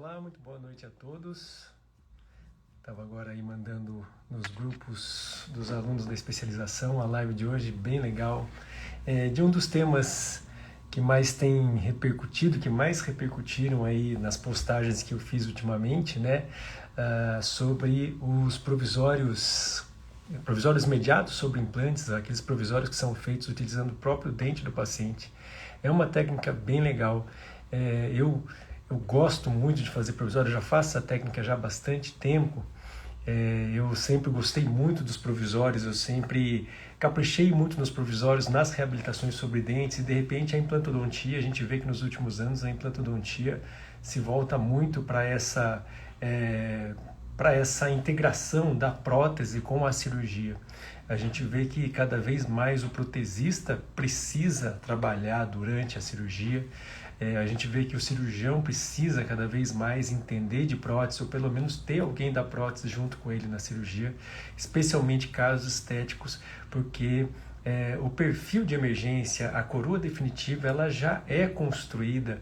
Olá, muito boa noite a todos. Estava agora aí mandando nos grupos dos alunos da especialização a live de hoje, bem legal, de um dos temas que mais tem repercutido, que mais repercutiram aí nas postagens que eu fiz ultimamente, né, sobre os provisórios imediatos sobre implantes, aqueles provisórios que são feitos utilizando o próprio dente do paciente. É uma técnica bem legal. Eu gosto muito de fazer provisório, eu já faço essa técnica já há bastante tempo. Eu sempre gostei muito dos provisórios, eu sempre caprichei muito nos provisórios, nas reabilitações sobre dentes, e de repente a implantodontia, a gente vê que nos últimos anos a implantodontia se volta muito para essa integração da prótese com a cirurgia. A gente vê que cada vez mais o protesista precisa trabalhar durante a cirurgia. A gente vê que o cirurgião precisa cada vez mais entender de prótese, ou pelo menos ter alguém da prótese junto com ele na cirurgia, especialmente casos estéticos, porque o perfil de emergência, a coroa definitiva, ela já é construída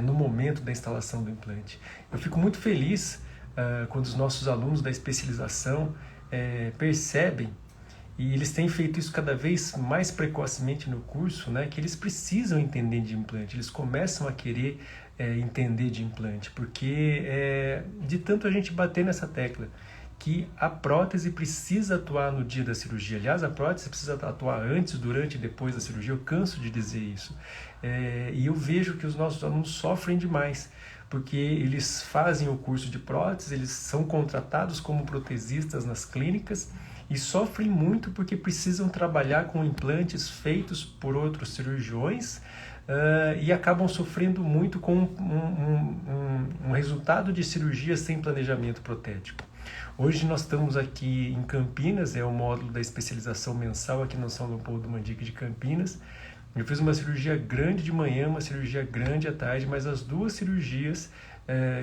no momento da instalação do implante. Eu fico muito feliz quando os nossos alunos da especialização percebem, e eles têm feito isso cada vez mais precocemente no curso, né, que eles precisam entender de implante, eles começam a querer entender de implante, porque de tanto a gente bater nessa tecla, que a prótese precisa atuar no dia da cirurgia. Aliás, a prótese precisa atuar antes, durante e depois da cirurgia, eu canso de dizer isso. E eu vejo que os nossos alunos sofrem demais, porque eles fazem o curso de prótese, eles são contratados como protesistas nas clínicas, e sofrem muito porque precisam trabalhar com implantes feitos por outros cirurgiões e acabam sofrendo muito com um resultado de cirurgia sem planejamento protético. Hoje nós estamos aqui em Campinas, é o módulo da especialização mensal aqui no São Leopoldo Mandique de Campinas. Eu fiz uma cirurgia grande de manhã, uma cirurgia grande à tarde, mas as duas cirurgias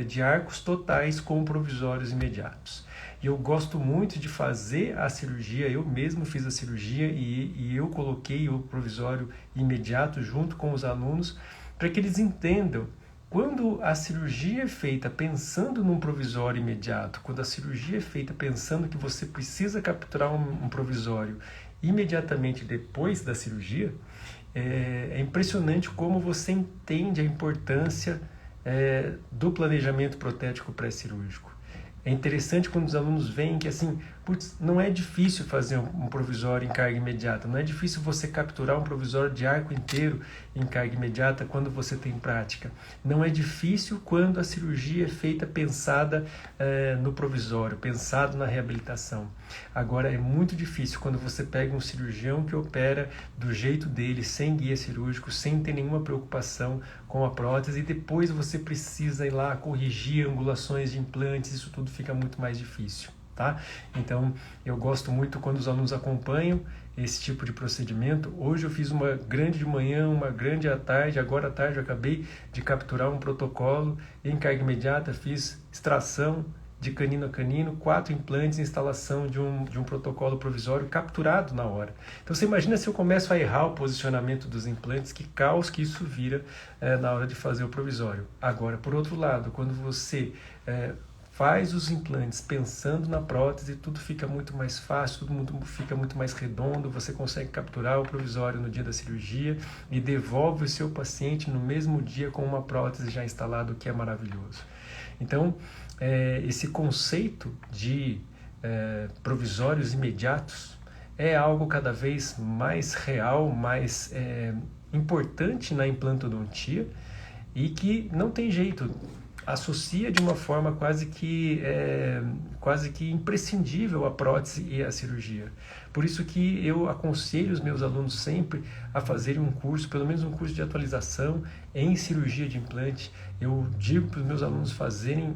de arcos totais com provisórios imediatos. E eu gosto muito de fazer a cirurgia, eu mesmo fiz a cirurgia e eu coloquei o provisório imediato junto com os alunos para que eles entendam. Quando a cirurgia é feita pensando num provisório imediato, quando a cirurgia é feita pensando que você precisa capturar um provisório imediatamente depois da cirurgia, é impressionante como você entende a importância do planejamento protético pré-cirúrgico. É interessante quando os alunos veem que assim, não é difícil fazer um provisório em carga imediata, não é difícil você capturar um provisório de arco inteiro em carga imediata quando você tem prática. Não é difícil quando a cirurgia é feita pensada no provisório, pensado na reabilitação. Agora é muito difícil quando você pega um cirurgião que opera do jeito dele, sem guia cirúrgico, sem ter nenhuma preocupação com a prótese, e depois você precisa ir lá corrigir angulações de implantes, isso tudo fica muito mais difícil. Tá? Então, eu gosto muito quando os alunos acompanham esse tipo de procedimento. Hoje eu fiz uma grande de manhã, uma grande à tarde, agora à tarde eu acabei de capturar um protocolo em carga imediata, fiz extração de canino a canino, 4 implantes, instalação de um protocolo provisório capturado na hora. Então você imagina se eu começo a errar o posicionamento dos implantes, que caos que isso vira na hora de fazer o provisório. Agora, por outro lado, quando você faz os implantes pensando na prótese, tudo fica muito mais fácil, tudo fica muito mais redondo, você consegue capturar o provisório no dia da cirurgia e devolve o seu paciente no mesmo dia com uma prótese já instalada, o que é maravilhoso. Então, esse conceito de provisórios imediatos é algo cada vez mais real, mais importante na implantodontia, e que não tem jeito, associa de uma forma quase que imprescindível a prótese e a cirurgia. Por isso que eu aconselho os meus alunos sempre a fazerem um curso, pelo menos um curso de atualização em cirurgia de implante. Eu digo para os meus alunos fazerem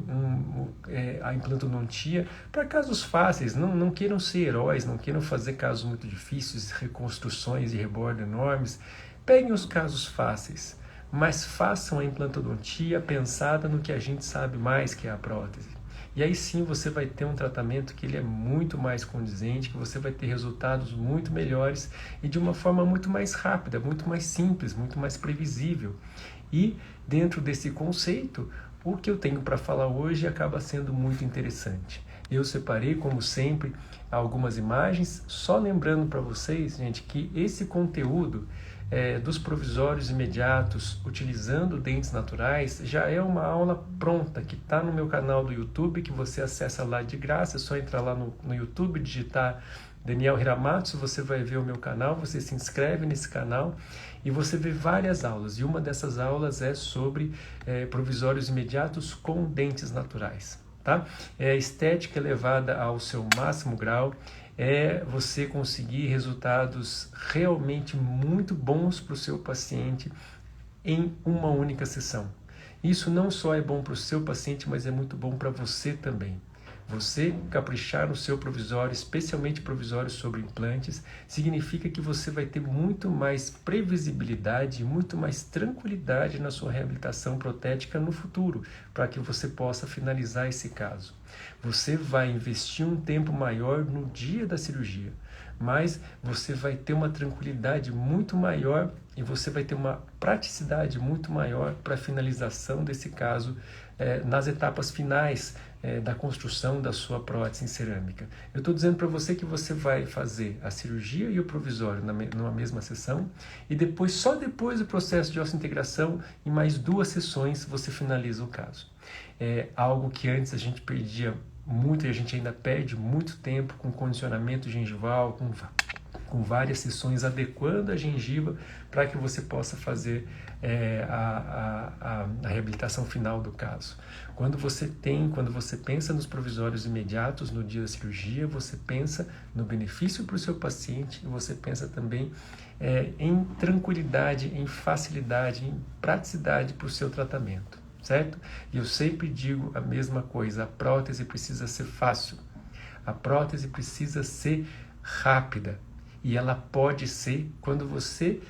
a implantodontia para casos fáceis, não queiram ser heróis, não queiram fazer casos muito difíceis, reconstruções e rebordo enormes. Peguem os casos fáceis, mas façam a implantodontia pensada no que a gente sabe mais, que é a prótese. E aí sim você vai ter um tratamento que ele é muito mais condizente, que você vai ter resultados muito melhores e de uma forma muito mais rápida, muito mais simples, muito mais previsível. E dentro desse conceito, o que eu tenho para falar hoje acaba sendo muito interessante. Eu separei, como sempre, algumas imagens, só lembrando para vocês, gente, que esse conteúdo dos provisórios imediatos utilizando dentes naturais já é uma aula pronta que está no meu canal do YouTube, que você acessa lá de graça. É só entrar lá no YouTube, digitar Daniel Hiramatsu, você vai ver o meu canal, você se inscreve nesse canal e você vê várias aulas. E uma dessas aulas é sobre provisórios imediatos com dentes naturais. Tá? É a estética elevada ao seu máximo grau, é você conseguir resultados realmente muito bons para o seu paciente em uma única sessão. Isso não só é bom para o seu paciente, mas é muito bom para você também. Você caprichar no seu provisório, especialmente provisório sobre implantes, significa que você vai ter muito mais previsibilidade, muito mais tranquilidade na sua reabilitação protética no futuro, para que você possa finalizar esse caso. Você vai investir um tempo maior no dia da cirurgia, mas você vai ter uma tranquilidade muito maior e você vai ter uma praticidade muito maior para a finalização desse caso nas etapas finais da construção da sua prótese em cerâmica. Eu estou dizendo para você que você vai fazer a cirurgia e o provisório numa mesma sessão e depois, só depois do processo de osseointegração, em mais 2 sessões, você finaliza o caso. É algo que antes a gente perdia muito e a gente ainda perde muito tempo com condicionamento gengival, com várias sessões adequando a gengiva para que você possa fazer a reabilitação final do caso. Quando você pensa nos provisórios imediatos no dia da cirurgia, você pensa no benefício para o seu paciente e você pensa também em tranquilidade, em facilidade, em praticidade para o seu tratamento, certo? E eu sempre digo a mesma coisa, a prótese precisa ser fácil, a prótese precisa ser rápida e ela pode ser quando você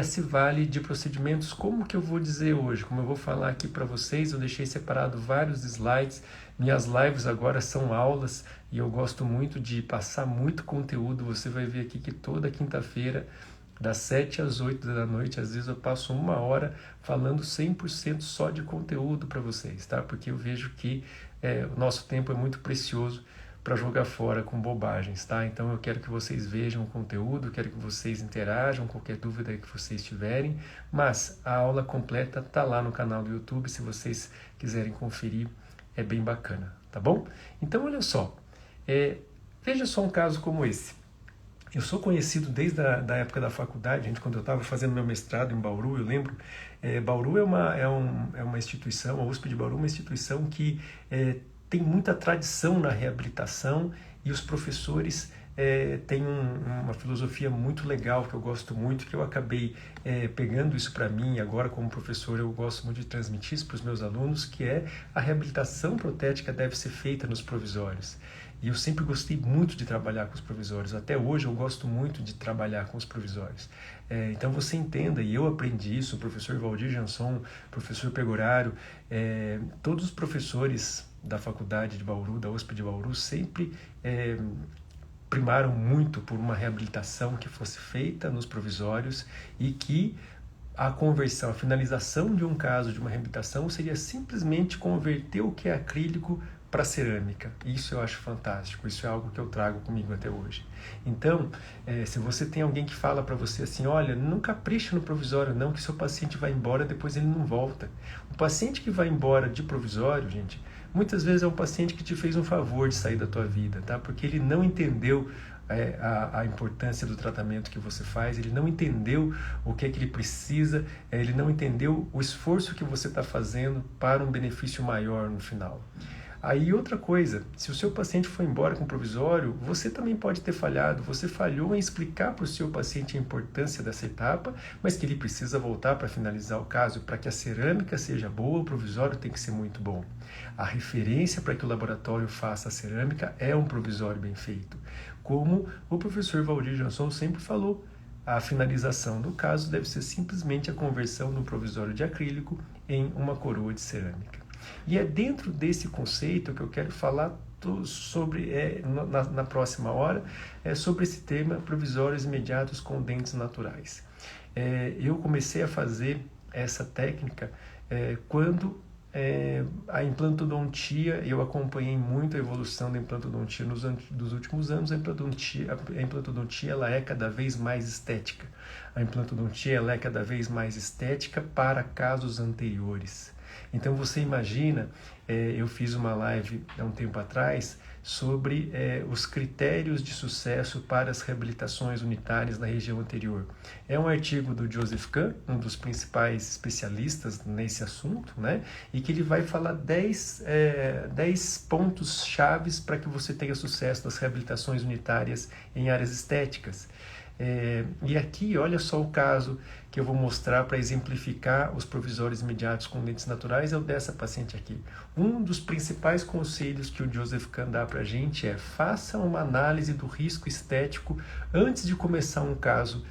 se vale de procedimentos como que eu vou dizer hoje, como eu vou falar aqui para vocês. Eu deixei separado vários slides, minhas lives agora são aulas e eu gosto muito de passar muito conteúdo. Você vai ver aqui que toda quinta-feira, das 7 às 8 da noite, às vezes eu passo 1 hora falando 100% só de conteúdo para vocês, tá? Porque eu vejo que o nosso tempo é muito precioso para jogar fora com bobagens, tá? Então eu quero que vocês vejam o conteúdo, quero que vocês interajam, qualquer dúvida que vocês tiverem, mas a aula completa está lá no canal do YouTube, se vocês quiserem conferir, é bem bacana, tá bom? Então olha só, veja só um caso como esse. Eu sou conhecido desde a época da faculdade, gente, quando eu estava fazendo meu mestrado em Bauru, eu lembro, Bauru é uma instituição, a USP de Bauru é uma instituição que tem muita tradição na reabilitação e os professores têm uma filosofia muito legal que eu gosto muito, que eu acabei pegando isso para mim. Agora, como professor, eu gosto muito de transmitir isso para os meus alunos, que a reabilitação protética deve ser feita nos provisórios. E eu sempre gostei muito de trabalhar com os provisórios. Até hoje eu gosto muito de trabalhar com os provisórios. Então você entenda, e eu aprendi isso, o professor Valdir Jansson, professor Pegoraro, todos os professores da faculdade de Bauru, da USP de Bauru, sempre primaram muito por uma reabilitação que fosse feita nos provisórios e que a conversão, a finalização de um caso de uma reabilitação seria simplesmente converter o que é acrílico para cerâmica. Isso eu acho fantástico, isso é algo que eu trago comigo até hoje. Então, se você tem alguém que fala para você assim, olha, não capricha no provisório não, que seu paciente vai embora, depois ele não volta. O paciente que vai embora de provisório, gente, muitas vezes é um paciente que te fez um favor de sair da tua vida, tá? Porque ele não entendeu a importância do tratamento que você faz, ele não entendeu o que é que ele precisa, ele não entendeu o esforço que você está fazendo para um benefício maior no final. Aí outra coisa, se o seu paciente foi embora com provisório, você também pode ter falhado, você falhou em explicar para o seu paciente a importância dessa etapa, mas que ele precisa voltar para finalizar o caso. Para que a cerâmica seja boa, o provisório tem que ser muito bom. A referência para que o laboratório faça a cerâmica é um provisório bem feito. Como o professor Valdir Jansson sempre falou, a finalização do caso deve ser simplesmente a conversão do provisório de acrílico em uma coroa de cerâmica. E é dentro desse conceito que eu quero falar sobre, na próxima hora, sobre esse tema, provisórios imediatos com dentes naturais. Eu comecei a fazer essa técnica quando a implantodontia, eu acompanhei muito a evolução da implantodontia dos últimos anos. A implantodontia ela é cada vez mais estética. A implantodontia ela é cada vez mais estética para casos anteriores. Então você imagina, eu fiz uma live há um tempo atrás sobre os critérios de sucesso para as reabilitações unitárias na região anterior. É um artigo do Joseph Kahn, um dos principais especialistas nesse assunto, né? E que ele vai falar 10 pontos chaves para que você tenha sucesso nas reabilitações unitárias em áreas estéticas. E aqui, olha só o caso que eu vou mostrar para exemplificar os provisórios imediatos com dentes naturais, é o dessa paciente aqui. Um dos principais conselhos que o Joseph Kahn dá para a gente é: faça uma análise do risco estético antes de começar um caso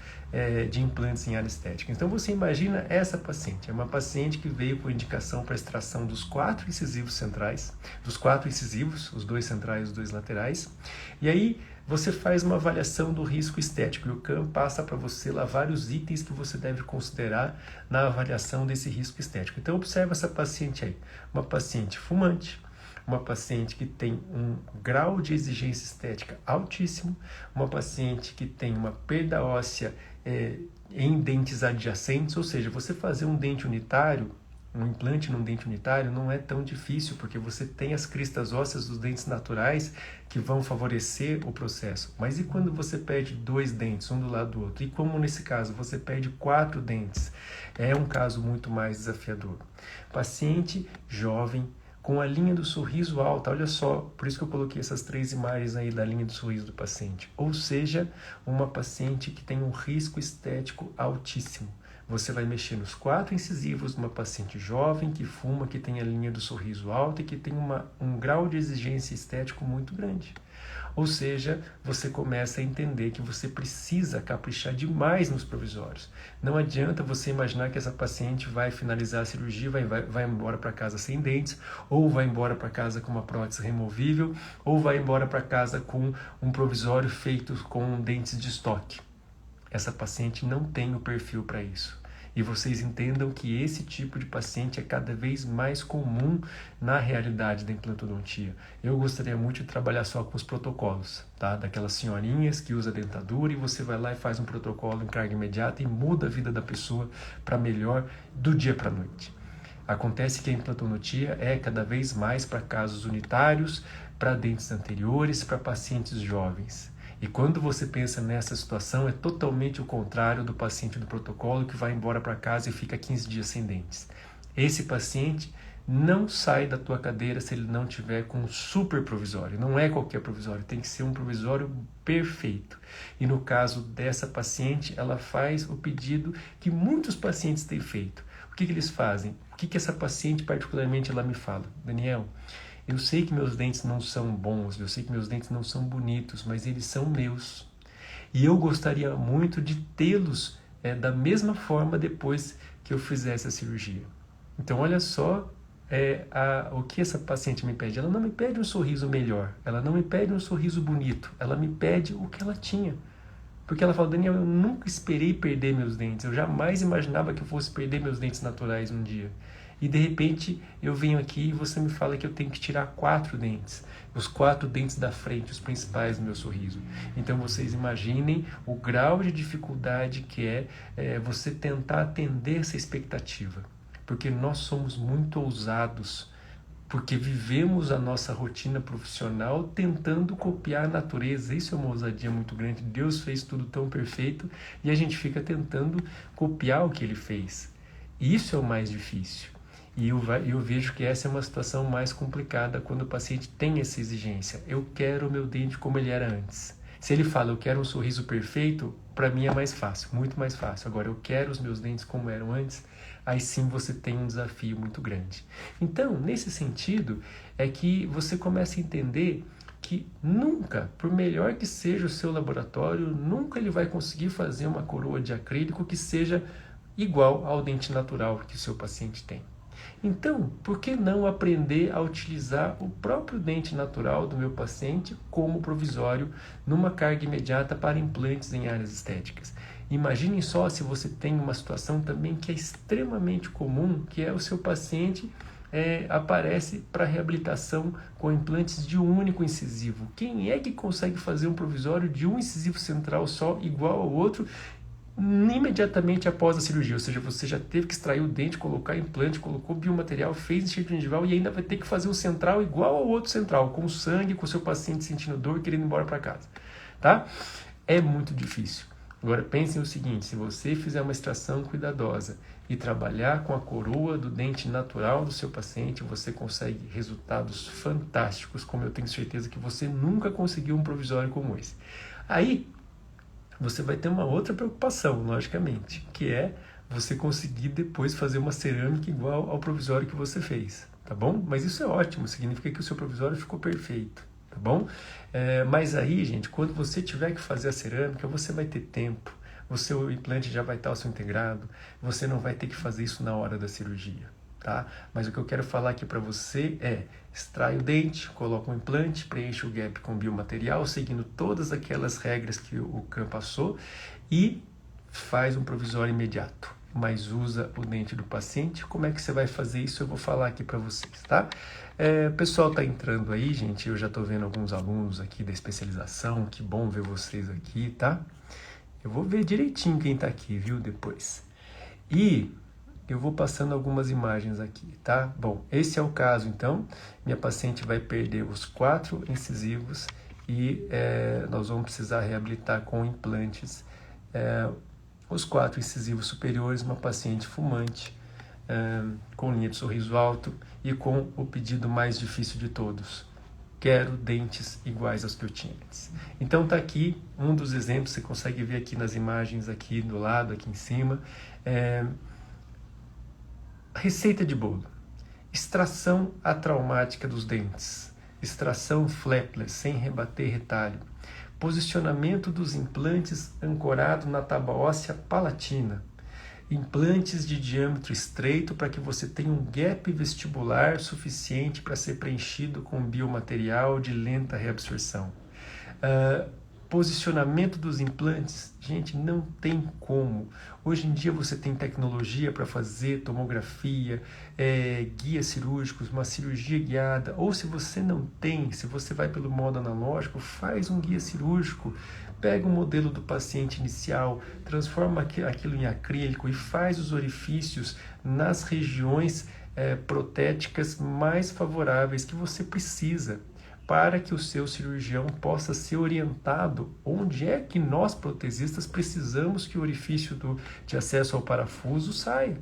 de implantes em área estética. Então você imagina essa paciente, é uma paciente que veio com indicação para extração dos 4 incisivos centrais, dos 4 incisivos, os 2 centrais e os 2 laterais, e aí você faz uma avaliação do risco estético e o Kahn passa para você lá vários itens que você deve considerar na avaliação desse risco estético. Então observa essa paciente aí, uma paciente fumante, uma paciente que tem um grau de exigência estética altíssimo, uma paciente que tem uma perda óssea em dentes adjacentes, ou seja, você fazer um dente unitário, um implante num dente unitário não é tão difícil, porque você tem as cristas ósseas dos dentes naturais que vão favorecer o processo. Mas e quando você perde 2 dentes, um do lado do outro? E como nesse caso você perde 4 dentes? É um caso muito mais desafiador. Paciente jovem, com a linha do sorriso alta, olha só, por isso que eu coloquei essas 3 imagens aí da linha do sorriso do paciente. Ou seja, uma paciente que tem um risco estético altíssimo. Você vai mexer nos 4 incisivos de uma paciente jovem que fuma, que tem a linha do sorriso alta e que tem um grau de exigência estético muito grande. Ou seja, você começa a entender que você precisa caprichar demais nos provisórios. Não adianta você imaginar que essa paciente vai finalizar a cirurgia, vai embora para casa sem dentes, ou vai embora para casa com uma prótese removível, ou vai embora para casa com um provisório feito com dentes de estoque. Essa paciente não tem o perfil para isso. E vocês entendam que esse tipo de paciente é cada vez mais comum na realidade da implantodontia. Eu gostaria muito de trabalhar só com os protocolos, tá? Daquelas senhorinhas que usa dentadura e você vai lá e faz um protocolo em carga imediata e muda a vida da pessoa para melhor do dia para a noite. Acontece que a implantodontia é cada vez mais para casos unitários, para dentes anteriores, para pacientes jovens. E quando você pensa nessa situação, é totalmente o contrário do paciente do protocolo que vai embora para casa e fica 15 dias sem dentes. Esse paciente não sai da tua cadeira se ele não tiver com um super provisório. Não é qualquer provisório, tem que ser um provisório perfeito. E no caso dessa paciente, ela faz o pedido que muitos pacientes têm feito. O que eles fazem? O que essa paciente particularmente ela me fala? Daniel, eu sei que meus dentes não são bons, eu sei que meus dentes não são bonitos, mas eles são meus. E eu gostaria muito de tê-los da mesma forma depois que eu fizesse a cirurgia. Então, olha só o que essa paciente me pede. Ela não me pede um sorriso melhor, ela não me pede um sorriso bonito, ela me pede o que ela tinha. Porque ela fala: Daniel, eu nunca esperei perder meus dentes, eu jamais imaginava que eu fosse perder meus dentes naturais um dia. E de repente eu venho aqui e você me fala que eu tenho que tirar 4 dentes. Os 4 dentes da frente, os principais do meu sorriso. Então vocês imaginem o grau de dificuldade que é você tentar atender essa expectativa. Porque nós somos muito ousados. Porque vivemos a nossa rotina profissional tentando copiar a natureza. Isso é uma ousadia muito grande. Deus fez tudo tão perfeito e a gente fica tentando copiar o que Ele fez. E isso é o mais difícil. E eu vejo que essa é uma situação mais complicada quando o paciente tem essa exigência. Eu quero o meu dente como ele era antes. Se ele fala, eu quero um sorriso perfeito, para mim é mais fácil, muito mais fácil. Agora, eu quero os meus dentes como eram antes, aí sim você tem um desafio muito grande. Então, nesse sentido, é que você começa a entender que nunca, por melhor que seja o seu laboratório, nunca ele vai conseguir fazer uma coroa de acrílico que seja igual ao dente natural que o seu paciente tem. Então, por que não aprender a utilizar o próprio dente natural do meu paciente como provisório numa carga imediata para implantes em áreas estéticas? Imaginem só se você tem uma situação também que é extremamente comum, que é o seu paciente aparece para reabilitação com implantes de um único incisivo. Quem é que consegue fazer um provisório de um incisivo central só, igual ao outro, imediatamente após a cirurgia? Ou seja, você já teve que extrair o dente, colocar implante, colocou biomaterial, fez enxerto gengival e ainda vai ter que fazer um central igual ao outro central, com sangue, com o seu paciente sentindo dor, querendo ir embora para casa, tá? É muito difícil. Agora pensem o seguinte, se você fizer uma extração cuidadosa e trabalhar com a coroa do dente natural do seu paciente, você consegue resultados fantásticos, como eu tenho certeza que você nunca conseguiu um provisório como esse. Aí, você vai ter uma outra preocupação, logicamente, que é você conseguir depois fazer uma cerâmica igual ao provisório que você fez, tá bom? Mas isso é ótimo, significa que o seu provisório ficou perfeito, tá bom? Mas aí, gente, quando você tiver que fazer a cerâmica, você vai ter tempo, o implante já vai estar integrado, você não vai ter que fazer isso na hora da cirurgia, tá? Mas o que eu quero falar aqui para você é: extrai o dente, coloca um implante, preenche o gap com biomaterial, seguindo todas aquelas regras que o Kahn passou, e faz um provisório imediato, mas usa o dente do paciente. Como é que você vai fazer isso? Eu vou falar aqui para vocês, tá? O pessoal tá entrando aí, gente, eu já tô vendo alguns alunos aqui da especialização, que bom ver vocês aqui, tá? Eu vou ver direitinho quem tá aqui, viu, depois. E eu vou passando algumas imagens aqui, tá? Bom, esse é o caso, então. Minha paciente vai perder os 4 incisivos e nós vamos precisar reabilitar com implantes os 4 incisivos superiores, uma paciente fumante, com linha de sorriso alto e com o pedido mais difícil de todos: quero dentes iguais aos que eu tinha antes. Então tá aqui um dos exemplos, você consegue ver aqui nas imagens aqui do lado, aqui em cima. Receita de bolo: extração atraumática dos dentes, extração flapless, sem rebater retalho, posicionamento dos implantes ancorado na tábua óssea palatina, implantes de diâmetro estreito para que você tenha um gap vestibular suficiente para ser preenchido com biomaterial de lenta reabsorção. Posicionamento dos implantes, gente, não tem como. Hoje em dia você tem tecnologia para fazer tomografia, guias cirúrgicos, uma cirurgia guiada, ou se você não tem, se você vai pelo modo analógico, faz um guia cirúrgico, pega o modelo do paciente inicial, transforma aquilo em acrílico e faz os orifícios nas regiões protéticas mais favoráveis que você precisa, para que o seu cirurgião possa ser orientado onde é que nós, protesistas, precisamos que o orifício de acesso ao parafuso saia.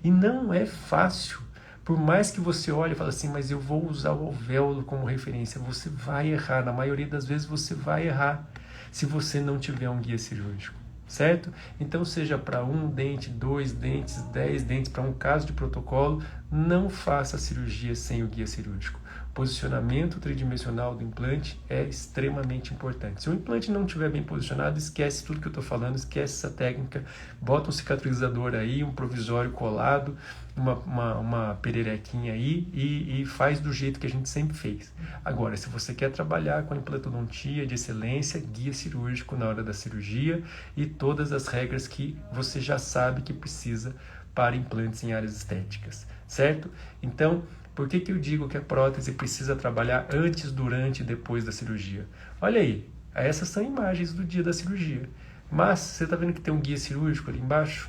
E não é fácil. Por mais que você olhe e fale assim, mas eu vou usar o alvéolo como referência, você vai errar. Na maioria das vezes você vai errar se você não tiver um guia cirúrgico, certo? Então, seja para 1 dente, 2 dentes, 10 dentes, para um caso de protocolo, não faça a cirurgia sem o guia cirúrgico. Posicionamento tridimensional do implante é extremamente importante. Se o implante não estiver bem posicionado, esquece tudo que eu estou falando, esquece essa técnica, bota um cicatrizador aí, um provisório colado, uma pererequinha aí e faz do jeito que a gente sempre fez. Agora, se você quer trabalhar com a implantodontia de excelência, guia cirúrgico na hora da cirurgia e todas as regras que você já sabe que precisa para implantes em áreas estéticas, certo? Então, por que eu digo que a prótese precisa trabalhar antes, durante e depois da cirurgia? Olha aí, essas são imagens do dia da cirurgia. Mas você está vendo que tem um guia cirúrgico ali embaixo?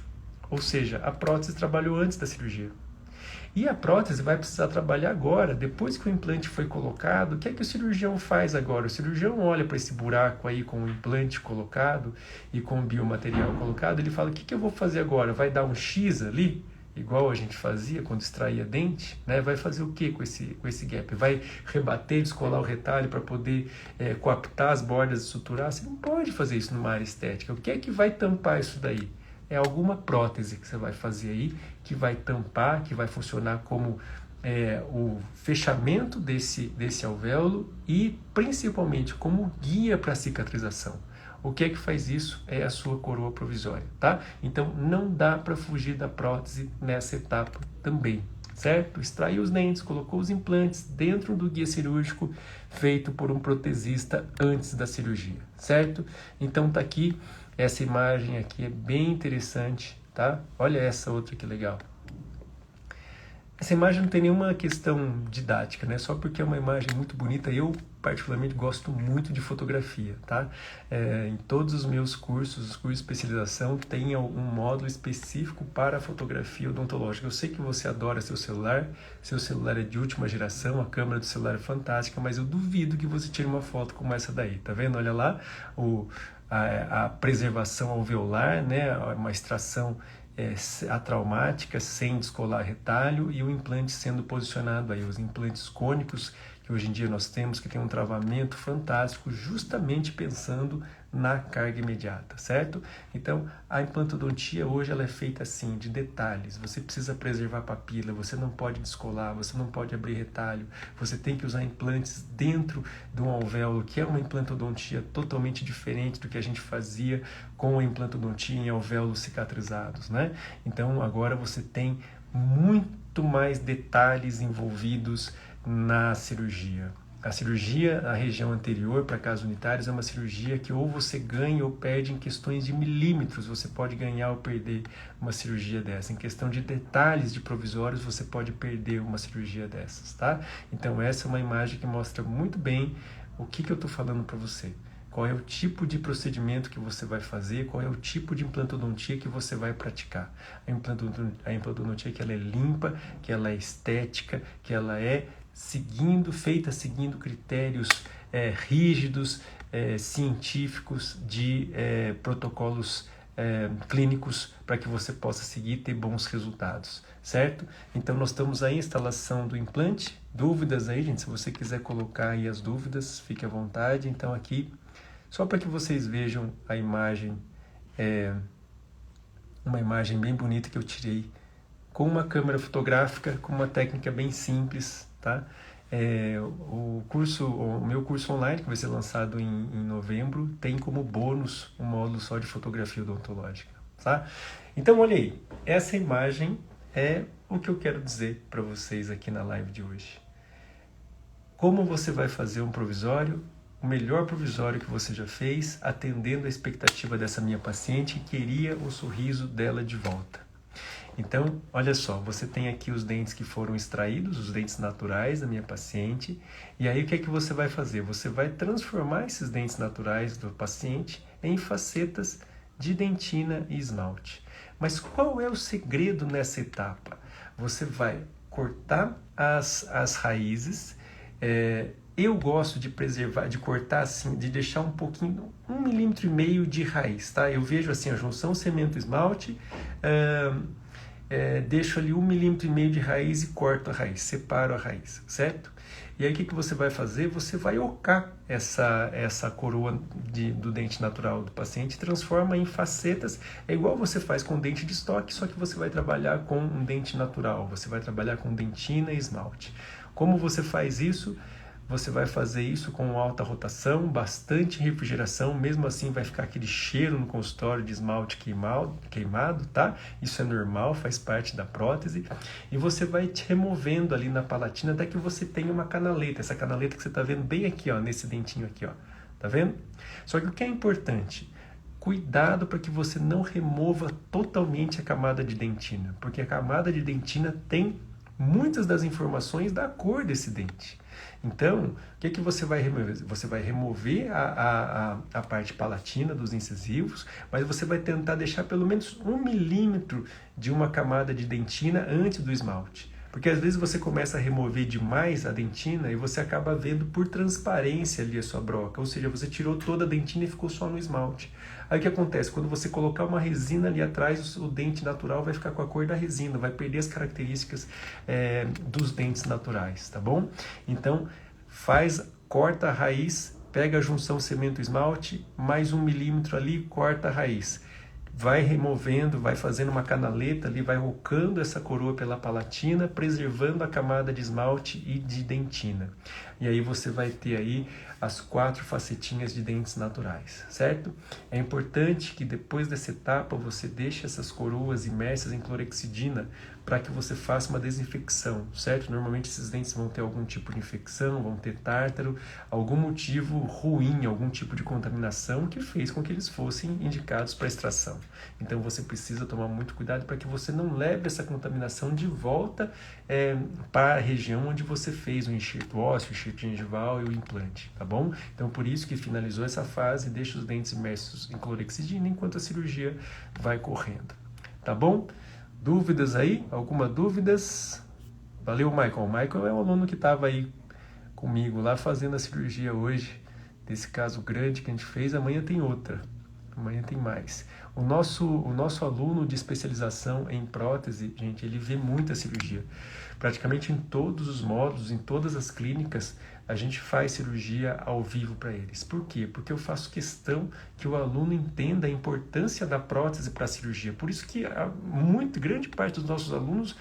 Ou seja, a prótese trabalhou antes da cirurgia. E a prótese vai precisar trabalhar agora, depois que o implante foi colocado. O que é que o cirurgião faz agora? O cirurgião olha para esse buraco aí com o implante colocado e com o biomaterial colocado, ele fala: o que eu vou fazer agora? Vai dar um X ali? Igual a gente fazia quando extraía dente, né? Vai fazer o que com esse gap? Vai rebater, descolar o retalho para poder coaptar as bordas e suturar? Você não pode fazer isso numa área estética. O que é que vai tampar isso daí? É alguma prótese que você vai fazer aí, que vai tampar, que vai funcionar como o fechamento desse alvéolo e principalmente como guia para a cicatrização. O que é que faz isso? É a sua coroa provisória, tá? Então, não dá para fugir da prótese nessa etapa também, certo? Extraiu os dentes, colocou os implantes dentro do guia cirúrgico feito por um protesista antes da cirurgia, certo? Então, tá aqui, essa imagem aqui é bem interessante, tá? Olha essa outra que legal. Essa imagem não tem nenhuma questão didática, né? Só porque é uma imagem muito bonita. Eu, particularmente, gosto muito de fotografia, tá? Em todos os meus cursos, os cursos de especialização, tem um módulo específico para a fotografia odontológica. Eu sei que você adora seu celular é de última geração, a câmera do celular é fantástica, mas eu duvido que você tire uma foto como essa daí, tá vendo? Olha lá, a preservação alveolar, né? Uma extração atraumática, sem descolar retalho, e o implante sendo posicionado aí, os implantes cônicos que hoje em dia nós temos, que tem um travamento fantástico, justamente pensando na carga imediata, certo? Então, a implantodontia hoje ela é feita assim, de detalhes. Você precisa preservar a papila, você não pode descolar, você não pode abrir retalho, você tem que usar implantes dentro de um alvéolo, que é uma implantodontia totalmente diferente do que a gente fazia com a implantodontia em alvéolos cicatrizados, né? Então, agora você tem muito mais detalhes envolvidos na cirurgia. A cirurgia na região anterior, para casos unitários, é uma cirurgia que ou você ganha ou perde em questões de milímetros. Você pode ganhar ou perder uma cirurgia dessa. Em questão de detalhes de provisórios, você pode perder uma cirurgia dessas, tá? Então essa é uma imagem que mostra muito bem o que eu estou falando para você. Qual é o tipo de procedimento que você vai fazer, qual é o tipo de implantodontia que você vai praticar. A implantodontia que ela é limpa, que ela é estética, que ela é feita seguindo critérios rígidos, científicos, de protocolos clínicos, para que você possa seguir e ter bons resultados, certo? Então nós estamos aí, instalação do implante. Dúvidas aí, gente? Se você quiser colocar aí as dúvidas, fique à vontade. Então aqui, só para que vocês vejam a imagem, uma imagem bem bonita que eu tirei com uma câmera fotográfica, com uma técnica bem simples, tá? O meu curso online, que vai ser lançado em novembro, tem como bônus um módulo só de fotografia odontológica, tá? Então, olha aí, essa imagem é o que eu quero dizer para vocês aqui na live de hoje. Como você vai fazer um provisório, o melhor provisório que você já fez, atendendo a expectativa dessa minha paciente que queria o sorriso dela de volta. Então, olha só, você tem aqui os dentes que foram extraídos, os dentes naturais da minha paciente, e aí o que é que você vai fazer? Você vai transformar esses dentes naturais do paciente em facetas de dentina e esmalte. Mas qual é o segredo nessa etapa? Você vai cortar as raízes. Eu gosto de preservar, de cortar assim, de deixar um pouquinho, 1,5 milímetro de raiz, tá? Eu vejo assim a junção cemento-esmalte, deixo ali 1,5 milímetro de raiz e corto a raiz, separo a raiz, certo? E aí o que você vai fazer? Você vai ocar essa coroa do dente natural do paciente, transforma em facetas, é igual você faz com dente de estoque, só que você vai trabalhar com um dente natural, você vai trabalhar com dentina e esmalte. Como você faz isso? Você vai fazer isso com alta rotação, bastante refrigeração, mesmo assim vai ficar aquele cheiro no consultório de esmalte queimado, tá? Isso é normal, faz parte da prótese. E você vai te removendo ali na palatina até que você tenha uma canaleta. Essa canaleta que você está vendo bem aqui, ó, nesse dentinho aqui, ó. Tá vendo? Só que o que é importante? Cuidado para que você não remova totalmente a camada de dentina, porque a camada de dentina tem muitas das informações da cor desse dente. Então, o que você vai remover? Você vai remover a parte palatina dos incisivos, mas você vai tentar deixar pelo menos 1 milímetro de uma camada de dentina antes do esmalte. Porque às vezes você começa a remover demais a dentina e você acaba vendo por transparência ali a sua broca, ou seja, você tirou toda a dentina e ficou só no esmalte. Aí o que acontece? Quando você colocar uma resina ali atrás, o dente natural vai ficar com a cor da resina, vai perder as características dos dentes naturais, tá bom? Então, corta a raiz, pega a junção cemento-esmalte, mais 1 milímetro ali, corta a raiz. Vai removendo, vai fazendo uma canaleta ali, vai rocando essa coroa pela palatina, preservando a camada de esmalte e de dentina. E aí você vai ter aí as 4 facetinhas de dentes naturais, certo? É importante que depois dessa etapa você deixe essas coroas imersas em clorexidina para que você faça uma desinfecção, certo? Normalmente esses dentes vão ter algum tipo de infecção, vão ter tártaro, algum motivo ruim, algum tipo de contaminação que fez com que eles fossem indicados para extração. Então você precisa tomar muito cuidado para que você não leve essa contaminação de volta para a região onde você fez o enxerto ósseo, o enxerto gengival e o implante, tá bom? Então por isso que finalizou essa fase, deixa os dentes imersos em clorexidina enquanto a cirurgia vai correndo, tá bom? Dúvidas aí? Alguma dúvidas? Valeu, Michael. O Michael é um aluno que estava aí comigo lá fazendo a cirurgia hoje, desse caso grande que a gente fez. Amanhã tem outra, amanhã tem mais. O nosso aluno de especialização em prótese, gente, ele vê muita cirurgia. Praticamente em todos os módulos, em todas as clínicas, a gente faz cirurgia ao vivo para eles. Por quê? Porque eu faço questão que o aluno entenda a importância da prótese para a cirurgia. Por isso que grande parte dos nossos alunos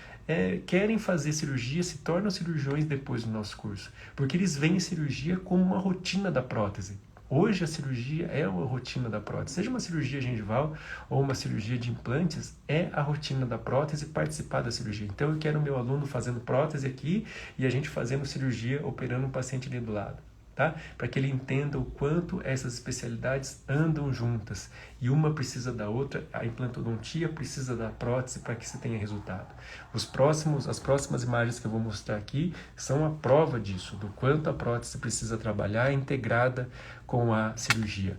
querem fazer cirurgia, se tornam cirurgiões depois do nosso curso. Porque eles veem a cirurgia como uma rotina da prótese. Hoje a cirurgia é uma rotina da prótese, seja uma cirurgia gengival ou uma cirurgia de implantes, é a rotina da prótese participar da cirurgia. Então eu quero o meu aluno fazendo prótese aqui e a gente fazendo cirurgia, operando um paciente ali do lado, tá? Para que ele entenda o quanto essas especialidades andam juntas e uma precisa da outra, a implantodontia precisa da prótese para que se tenha resultado. As próximas imagens que eu vou mostrar aqui são a prova disso, do quanto a prótese precisa trabalhar integrada com a cirurgia.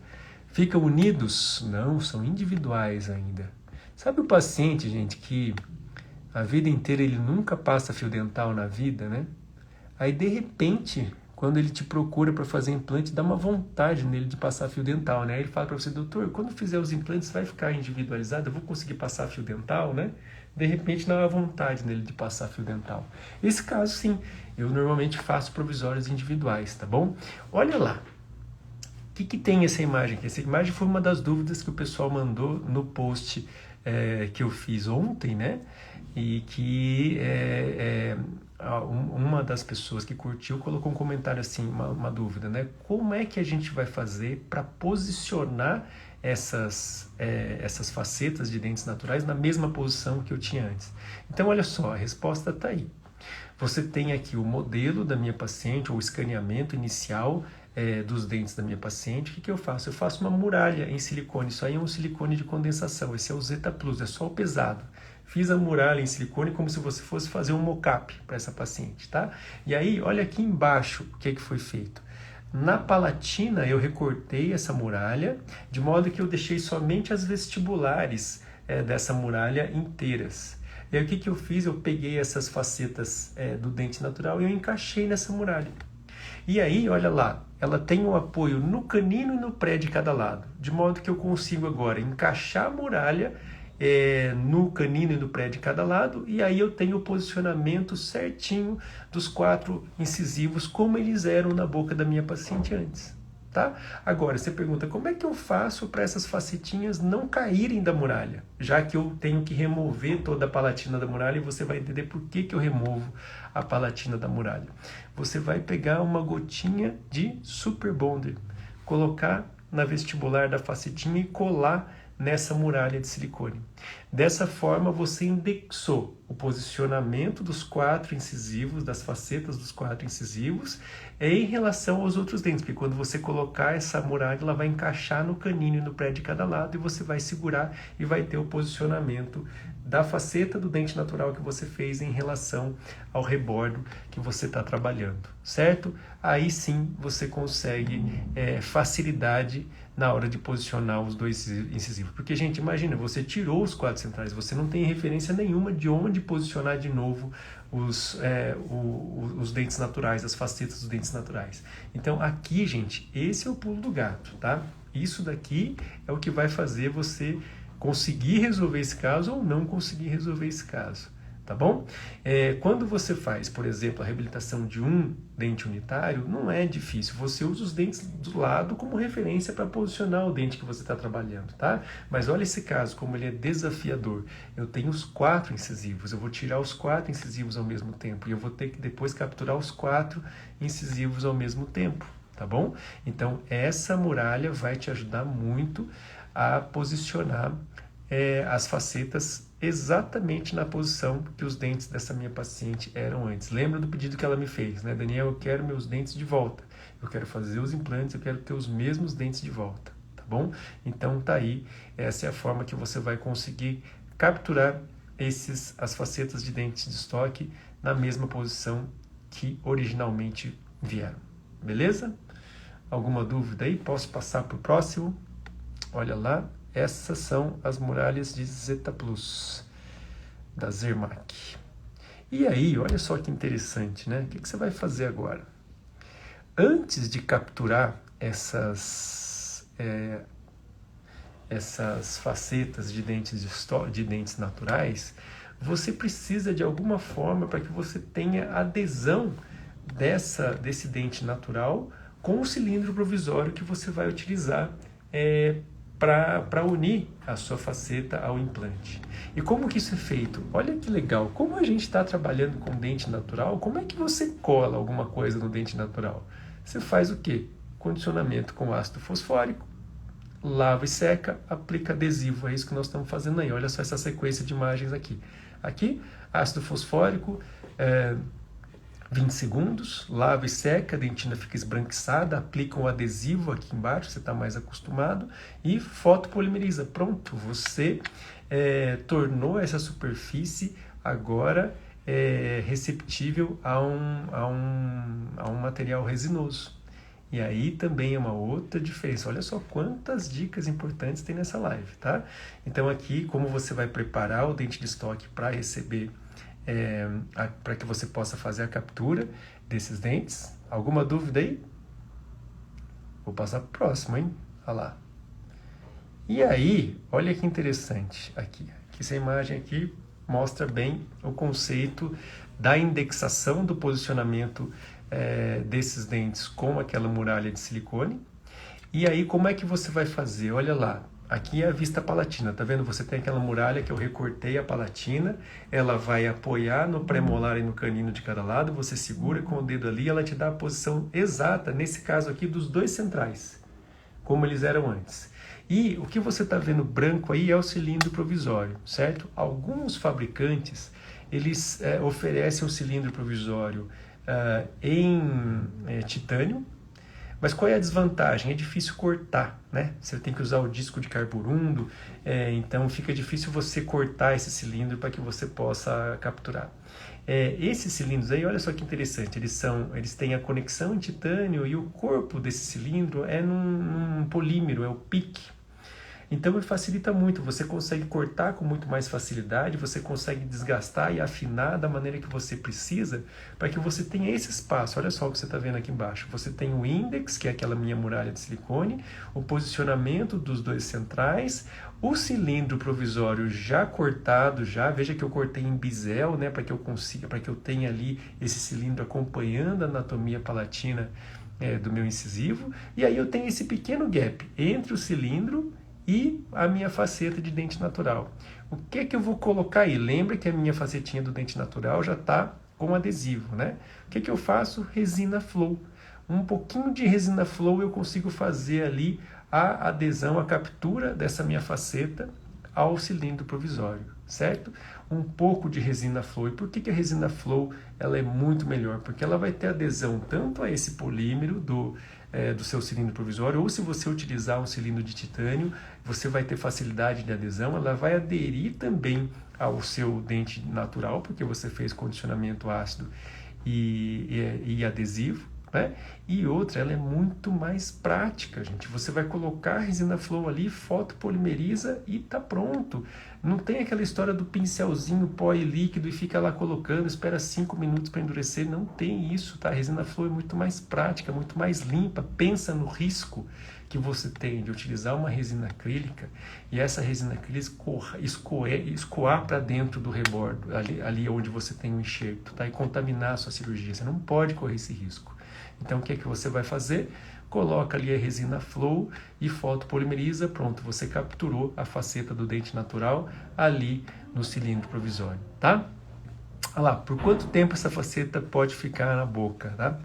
Ficam unidos? Não, são individuais ainda. Sabe o paciente, gente, que a vida inteira ele nunca passa fio dental na vida, né? Aí, de repente, quando ele te procura para fazer implante, dá uma vontade nele de passar fio dental, né? Aí ele fala para você, doutor, quando fizer os implantes vai ficar individualizado, eu vou conseguir passar fio dental, né? De repente dá uma vontade nele de passar fio dental. Esse caso, sim, eu normalmente faço provisórios individuais, tá bom? Olha lá. O que tem essa imagem aqui? Essa imagem foi uma das dúvidas que o pessoal mandou no post que eu fiz ontem, né? E que uma das pessoas que curtiu colocou um comentário assim, uma dúvida, né? Como é que a gente vai fazer para posicionar essas facetas de dentes naturais na mesma posição que eu tinha antes? Então, olha só, a resposta está aí. Você tem aqui o modelo da minha paciente, ou o escaneamento inicial dos dentes da minha paciente. O que eu faço? Eu faço uma muralha em silicone. Isso aí é um silicone de condensação. Esse é o Zeta Plus, é só o pesado. Fiz a muralha em silicone como se você fosse fazer um mocap para essa paciente, tá? E aí, olha aqui embaixo o que foi feito. Na palatina, eu recortei essa muralha, de modo que eu deixei somente as vestibulares dessa muralha inteiras. E aí, o que eu fiz? Eu peguei essas facetas do dente natural e eu encaixei nessa muralha. E aí, olha lá, ela tem um apoio no canino e no pré de cada lado, de modo que eu consigo agora encaixar a muralha no canino e no pré de cada lado, e aí eu tenho o posicionamento certinho dos 4 incisivos, como eles eram na boca da minha paciente antes. Tá? Agora, você pergunta, como é que eu faço para essas facetinhas não caírem da muralha? Já que eu tenho que remover toda a palatina da muralha, e você vai entender por que eu removo a palatina da muralha. Você vai pegar uma gotinha de Super Bonder, colocar na vestibular da facetinha e colar nessa muralha de silicone. Dessa forma, você indexou o posicionamento dos 4 incisivos, das facetas dos 4 incisivos, em relação aos outros dentes, porque quando você colocar essa muralha, ela vai encaixar no canino e no pré de cada lado, e você vai segurar e vai ter o posicionamento da faceta do dente natural que você fez em relação ao rebordo que você está trabalhando, certo? Aí sim você consegue facilidade na hora de posicionar os 2 incisivos. Porque, gente, imagina, você tirou os 4 centrais, você não tem referência nenhuma de onde posicionar de novo os dentes naturais, as facetas dos dentes naturais. Então, aqui, gente, esse é o pulo do gato, tá? Isso daqui é o que vai fazer você conseguir resolver esse caso ou não conseguir resolver esse caso, tá bom? Quando você faz, por exemplo, a reabilitação de um dente unitário, não é difícil. Você usa os dentes do lado como referência para posicionar o dente que você está trabalhando, tá? Mas olha esse caso, como ele é desafiador. Eu tenho os 4 incisivos, eu vou tirar os 4 incisivos ao mesmo tempo e eu vou ter que depois capturar os 4 incisivos ao mesmo tempo, tá bom? Então, essa muralha vai te ajudar muito a posicionar as facetas exatamente na posição que os dentes dessa minha paciente eram antes. Lembra do pedido que ela me fez, né? Daniel, eu quero meus dentes de volta. Eu quero fazer os implantes, eu quero ter os mesmos dentes de volta, tá bom? Então tá aí, essa é a forma que você vai conseguir capturar as facetas de dentes de estoque na mesma posição que originalmente vieram. Beleza? Alguma dúvida aí? Posso passar para o próximo? Olha lá, essas são as muralhas de Zeta Plus, da Zermatt. E aí, olha só que interessante, né? O que você vai fazer agora? Antes de capturar essas facetas de dentes naturais, você precisa de alguma forma para que você tenha adesão desse dente natural com o cilindro provisório que você vai utilizar para unir a sua faceta ao implante. E como que isso é feito? Olha que legal, como a gente está trabalhando com dente natural, como é que você cola alguma coisa no dente natural? Você faz o quê? Condicionamento com ácido fosfórico, lava e seca, aplica adesivo. É isso que nós estamos fazendo aí. Olha só essa sequência de imagens aqui. Aqui, ácido fosfórico, 20 segundos, lava e seca, a dentina fica esbranquiçada, aplica um adesivo aqui embaixo, você está mais acostumado, e fotopolimeriza. Pronto, você tornou essa superfície agora receptível a um material resinoso. E aí também é uma outra diferença. Olha só quantas dicas importantes tem nessa live, tá? Então aqui, como você vai preparar o dente de estoque para receber, para que você possa fazer a captura desses dentes. Alguma dúvida aí? Vou passar para o próximo, hein? Olha lá. E aí, olha que interessante aqui. Essa imagem aqui mostra bem o conceito da indexação do posicionamento desses dentes com aquela muralha de silicone. E aí, como é que você vai fazer? Olha lá, aqui é a vista palatina, tá vendo? Você tem aquela muralha que eu recortei a palatina, ela vai apoiar no premolar e no canino de cada lado, você segura com o dedo ali, ela te dá a posição exata, nesse caso aqui, dos dois centrais, como eles eram antes. E o que você está vendo branco aí é o cilindro provisório, certo? Alguns fabricantes, eles oferecem o cilindro provisório em titânio, mas qual é a desvantagem? É difícil cortar, né? Você tem que usar o disco de carburundo, então fica difícil você cortar esse cilindro para que você possa capturar. Esses cilindros aí, olha só que interessante, eles têm a conexão em titânio e o corpo desse cilindro é num polímero, é o PIC. Então ele facilita muito, você consegue cortar com muito mais facilidade, você consegue desgastar e afinar da maneira que você precisa para que você tenha esse espaço. Olha só o que você está vendo aqui embaixo. Você tem o índex, que é aquela minha muralha de silicone, o posicionamento dos dois centrais, o cilindro provisório já cortado, veja que eu cortei em bisel, né, para que eu tenha ali esse cilindro acompanhando a anatomia palatina do meu incisivo, e aí eu tenho esse pequeno gap entre o cilindro e a minha faceta de dente natural. O que é que eu vou colocar aí? Lembra que a minha facetinha do dente natural já está com adesivo, né? O que é que eu faço? Resina flow. Um pouquinho de resina flow eu consigo fazer ali a adesão, a captura dessa minha faceta ao cilindro provisório, certo? Um pouco de resina flow. E por que a resina flow ela é muito melhor? Porque ela vai ter adesão tanto a esse polímero do seu cilindro provisório, ou se você utilizar um cilindro de titânio, você vai ter facilidade de adesão, ela vai aderir também ao seu dente natural, porque você fez condicionamento ácido e adesivo, né? E outra, ela é muito mais prática, gente. Você vai colocar a resina flow ali, fotopolimeriza e tá pronto. Não tem aquela história do pincelzinho pó e líquido e fica lá colocando, espera 5 minutos para endurecer. Não tem isso, tá? A resina flow é muito mais prática, muito mais limpa. Pensa no risco que você tem de utilizar uma resina acrílica e essa resina acrílica escoar para dentro do rebordo, ali onde você tem o enxerto, tá? E contaminar a sua cirurgia. Você não pode correr esse risco. Então, o que é que você vai fazer? Coloca ali a resina flow e fotopolimeriza, pronto, você capturou a faceta do dente natural ali no cilindro provisório, tá? Olha lá, por quanto tempo essa faceta pode ficar na boca, tá?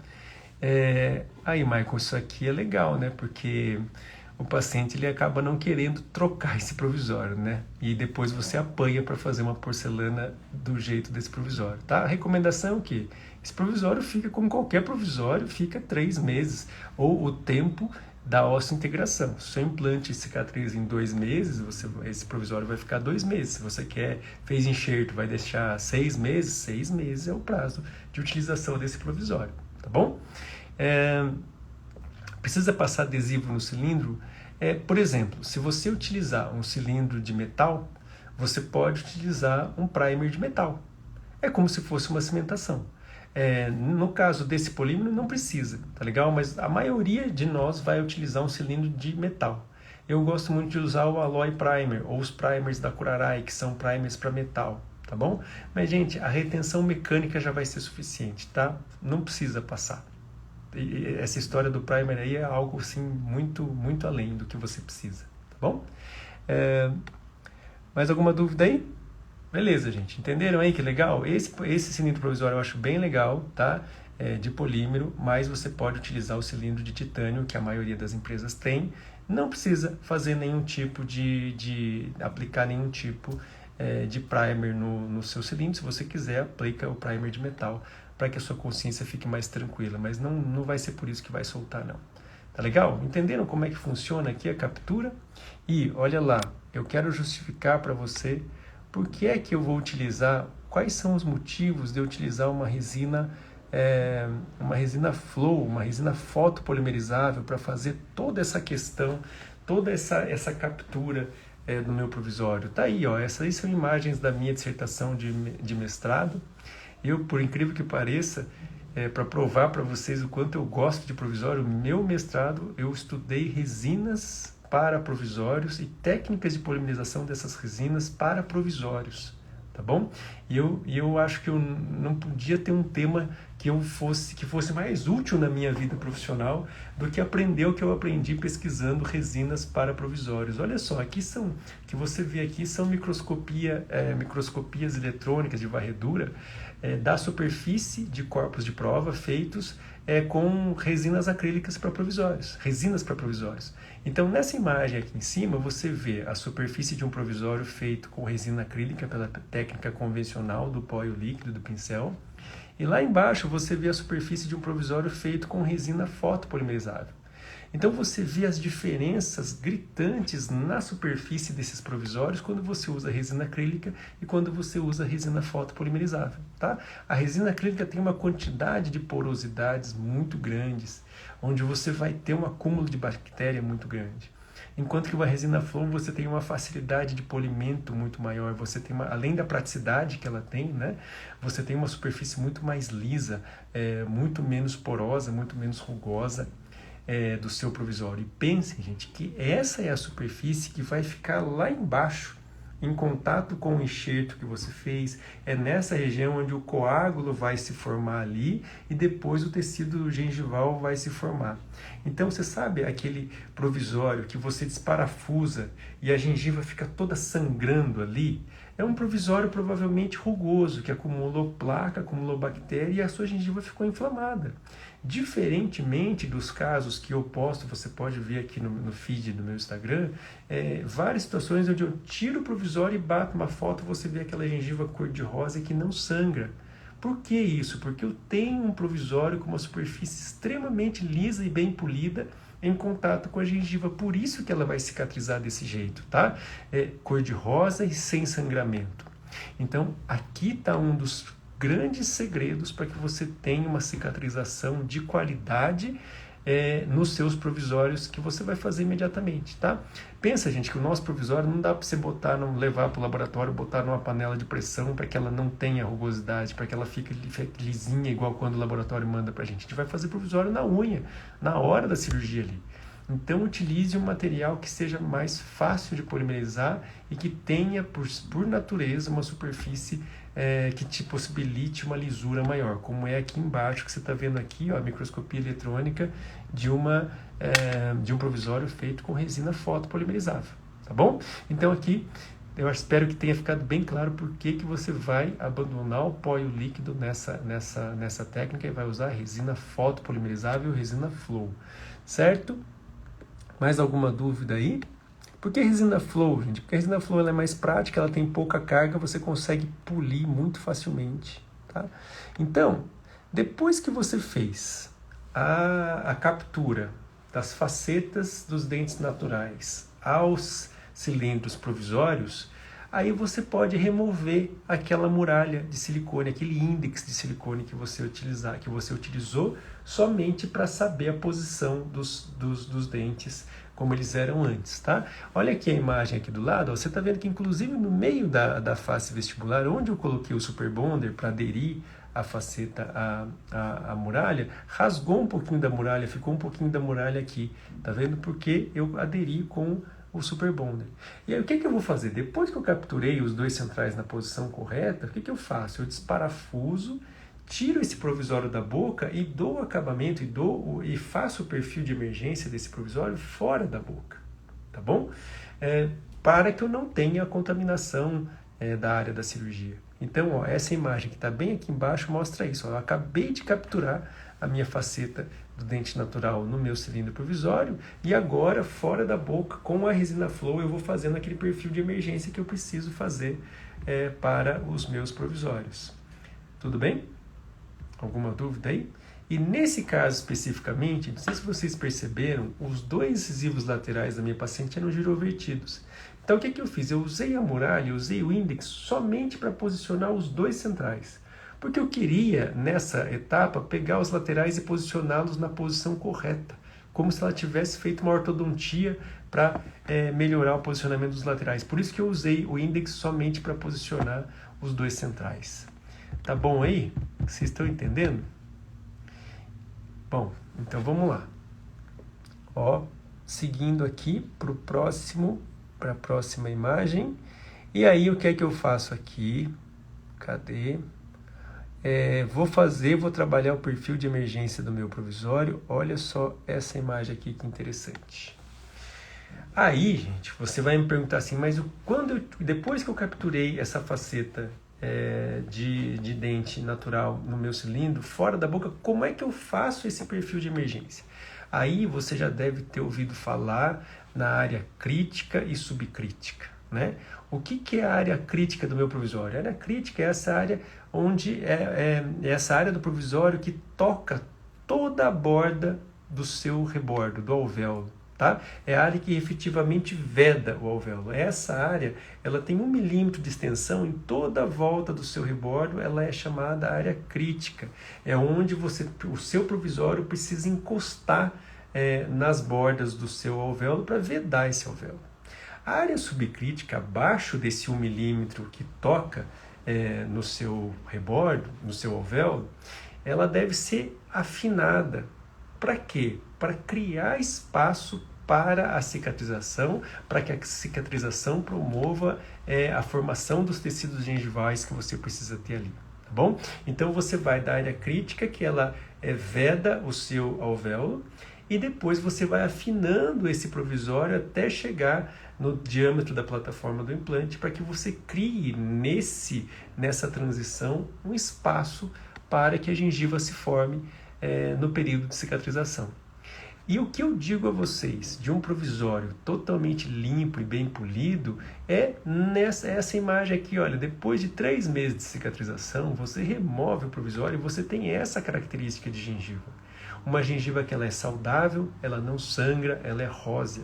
Aí, Michael, isso aqui é legal, né? Porque o paciente ele acaba não querendo trocar esse provisório, né? E depois você apanha para fazer uma porcelana do jeito desse provisório, tá? A recomendação é o quê? Esse provisório fica como qualquer provisório, fica 3 meses, ou o tempo da osseointegração. Se o implante cicatriza em 2 meses, esse provisório vai ficar 2 meses. Se você fez enxerto, vai deixar 6 meses, 6 meses é o prazo de utilização desse provisório, tá bom? Precisa passar adesivo no cilindro? Por exemplo, se você utilizar um cilindro de metal, você pode utilizar um primer de metal. É como se fosse uma cimentação. No caso desse polímero não precisa, tá legal? Mas a maioria de nós vai utilizar um cilindro de metal. Eu gosto muito de usar o Alloy Primer ou os primers da Curaray, que são primers para metal, tá bom? Mas, gente, a retenção mecânica já vai ser suficiente, tá? Não precisa passar. Essa história do primer aí é algo assim muito, muito além do que você precisa, tá bom? Mais alguma dúvida aí? Beleza, gente. Entenderam aí que legal? Esse cilindro provisório eu acho bem legal, tá? De polímero, mas você pode utilizar o cilindro de titânio, que a maioria das empresas tem. Não precisa fazer nenhum tipo aplicar nenhum tipo de primer no seu cilindro. Se você quiser, aplica o primer de metal para que a sua consciência fique mais tranquila, mas não vai ser por isso que vai soltar, não. Tá legal? Entenderam como é que funciona aqui a captura? E, olha lá, eu quero justificar para você por que é que eu vou utilizar, quais são os motivos de eu utilizar uma resina flow, uma resina fotopolimerizável para fazer toda essa questão, toda essa captura no meu provisório. Tá aí, ó, essas aí são imagens da minha dissertação de mestrado. Eu, por incrível que pareça, para provar para vocês o quanto eu gosto de provisório, meu mestrado eu estudei resinas para provisórios e técnicas de polimerização dessas resinas para provisórios, tá bom? E eu acho que eu não podia ter um tema que fosse mais útil na minha vida profissional do que aprender o que eu aprendi pesquisando resinas para provisórios. Olha só, que você vê aqui são microscopias eletrônicas de varredura da superfície de corpos de prova feitos com resinas acrílicas para provisórios, resinas para provisórios. Então, nessa imagem aqui em cima, você vê a superfície de um provisório feito com resina acrílica pela técnica convencional do pó e o líquido do pincel. E lá embaixo você vê a superfície de um provisório feito com resina fotopolimerizável. Então você vê as diferenças gritantes na superfície desses provisórios quando você usa resina acrílica e quando você usa resina fotopolimerizável, tá? A resina acrílica tem uma quantidade de porosidades muito grandes, onde você vai ter um acúmulo de bactéria muito grande. Enquanto que a resina flow você tem uma facilidade de polimento muito maior, você tem além da praticidade que ela tem, né? Você tem uma superfície muito mais lisa, muito menos porosa, muito menos rugosa do seu provisório. E pensem, gente, que essa é a superfície que vai ficar lá embaixo, em contato com o enxerto que você fez, é nessa região onde o coágulo vai se formar ali e depois o tecido gengival vai se formar. Então, você sabe aquele provisório que você desparafusa e a gengiva fica toda sangrando ali? É um provisório provavelmente rugoso, que acumulou placa, acumulou bactéria e a sua gengiva ficou inflamada. Diferentemente dos casos que eu posto, você pode ver aqui no feed do meu Instagram, várias situações onde eu tiro o provisório e bato uma foto, você vê aquela gengiva cor-de-rosa que não sangra. Por que isso? Porque eu tenho um provisório com uma superfície extremamente lisa e bem polida em contato com a gengiva, por isso que ela vai cicatrizar desse jeito, tá? Cor-de-rosa e sem sangramento. Então, aqui está um dos grandes segredos para que você tenha uma cicatrização de qualidade nos seus provisórios que você vai fazer imediatamente, tá? Pensa, gente, que o nosso provisório não dá para você levar para o laboratório, botar numa panela de pressão para que ela não tenha rugosidade, para que ela fique lisinha, igual quando o laboratório manda para a gente. A gente vai fazer provisório na unha, na hora da cirurgia ali. Então, utilize um material que seja mais fácil de polimerizar e que tenha, por natureza, uma superfície que te possibilite uma lisura maior, como é aqui embaixo, que você está vendo aqui, ó, a microscopia eletrônica de um provisório feito com resina fotopolimerizável, tá bom? Então, aqui, eu espero que tenha ficado bem claro por que você vai abandonar o pó e o líquido nessa técnica e vai usar a resina fotopolimerizável, resina flow, certo? Mais alguma dúvida aí? Por que resina flow, gente? Porque a resina flow ela é mais prática, ela tem pouca carga, você consegue polir muito facilmente, tá? Então, depois que você fez a captura das facetas dos dentes naturais aos cilindros provisórios, aí você pode remover aquela muralha de silicone, aquele índex de silicone que você utilizou somente para saber a posição dos dentes como eles eram antes, tá? Olha aqui a imagem aqui do lado, ó, você está vendo que inclusive no meio da face vestibular, onde eu coloquei o Super Bonder para aderir a faceta à muralha, rasgou um pouquinho da muralha, ficou um pouquinho da muralha aqui, tá vendo? Porque eu aderi com o Super Bonder. E aí o que eu vou fazer? Depois que eu capturei os dois centrais na posição correta, o que eu faço? Eu desparafuso, tiro esse provisório da boca e dou o acabamento e faço o perfil de emergência desse provisório fora da boca, tá bom? Para que eu não tenha contaminação da área da cirurgia. Então, ó, essa imagem que está bem aqui embaixo mostra isso. Ó, eu acabei de capturar a minha faceta do dente natural no meu cilindro provisório e agora, fora da boca, com a resina flow, eu vou fazendo aquele perfil de emergência que eu preciso fazer para os meus provisórios. Tudo bem? Alguma dúvida aí? E nesse caso especificamente, não sei se vocês perceberam, os dois incisivos laterais da minha paciente eram girovertidos. Então o que eu fiz? Eu usei a muralha, usei o índex somente para posicionar os dois centrais. Porque eu queria, nessa etapa, pegar os laterais e posicioná-los na posição correta. Como se ela tivesse feito uma ortodontia para melhorar o posicionamento dos laterais. Por isso que eu usei o índex somente para posicionar os dois centrais. Tá bom aí? Vocês estão entendendo? Bom, então vamos lá. Ó, seguindo aqui para a próxima imagem. E aí o que é que eu faço aqui? Cadê? Vou trabalhar o perfil de emergência do meu provisório. Olha só essa imagem aqui que interessante. Aí, gente, você vai me perguntar assim, mas depois que eu capturei essa faceta de dente natural no meu cilindro, fora da boca, como é que eu faço esse perfil de emergência? Aí você já deve ter ouvido falar na área crítica e subcrítica, né? O que é a área crítica do meu provisório? A área crítica é essa área onde essa área do provisório que toca toda a borda do seu rebordo, do alvéolo. Tá? É a área que efetivamente veda o alvéolo. Essa área ela tem 1 milímetro de extensão em toda a volta do seu rebordo, ela é chamada área crítica. É onde o seu provisório precisa encostar nas bordas do seu alvéolo para vedar esse alvéolo. A área subcrítica, abaixo desse 1 milímetro que toca no seu rebordo, no seu alvéolo, ela deve ser afinada. Para quê? Para criar espaço para a cicatrização, para que a cicatrização promova a formação dos tecidos gengivais que você precisa ter ali, tá bom? Então você vai da área crítica, que ela veda o seu alvéolo, e depois você vai afinando esse provisório até chegar no diâmetro da plataforma do implante, para que você crie nessa transição um espaço para que a gengiva se forme no período de cicatrização. E o que eu digo a vocês de um provisório totalmente limpo e bem polido essa imagem aqui, olha, depois de 3 meses de cicatrização, você remove o provisório e você tem essa característica de gengiva. Uma gengiva que ela é saudável, ela não sangra, ela é rósea.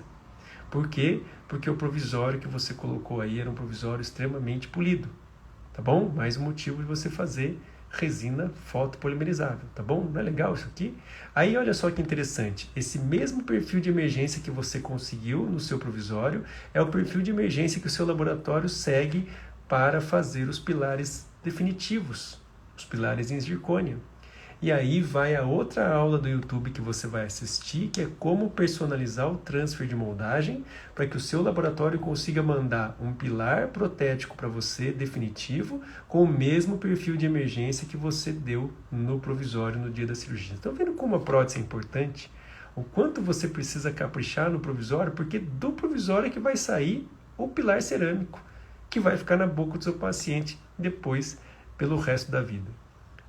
Por quê? Porque o provisório que você colocou aí era um provisório extremamente polido, tá bom? Mais um motivo de você fazer resina fotopolimerizável, tá bom? Não é legal isso aqui? Aí olha só que interessante, esse mesmo perfil de emergência que você conseguiu no seu provisório é o perfil de emergência que o seu laboratório segue para fazer os pilares definitivos, os pilares em zircônia. E aí vai a outra aula do YouTube que você vai assistir, que é como personalizar o transfer de moldagem para que o seu laboratório consiga mandar um pilar protético para você definitivo com o mesmo perfil de emergência que você deu no provisório no dia da cirurgia. Estão vendo como a prótese é importante? O quanto você precisa caprichar no provisório, porque do provisório é que vai sair o pilar cerâmico, que vai ficar na boca do seu paciente depois pelo resto da vida.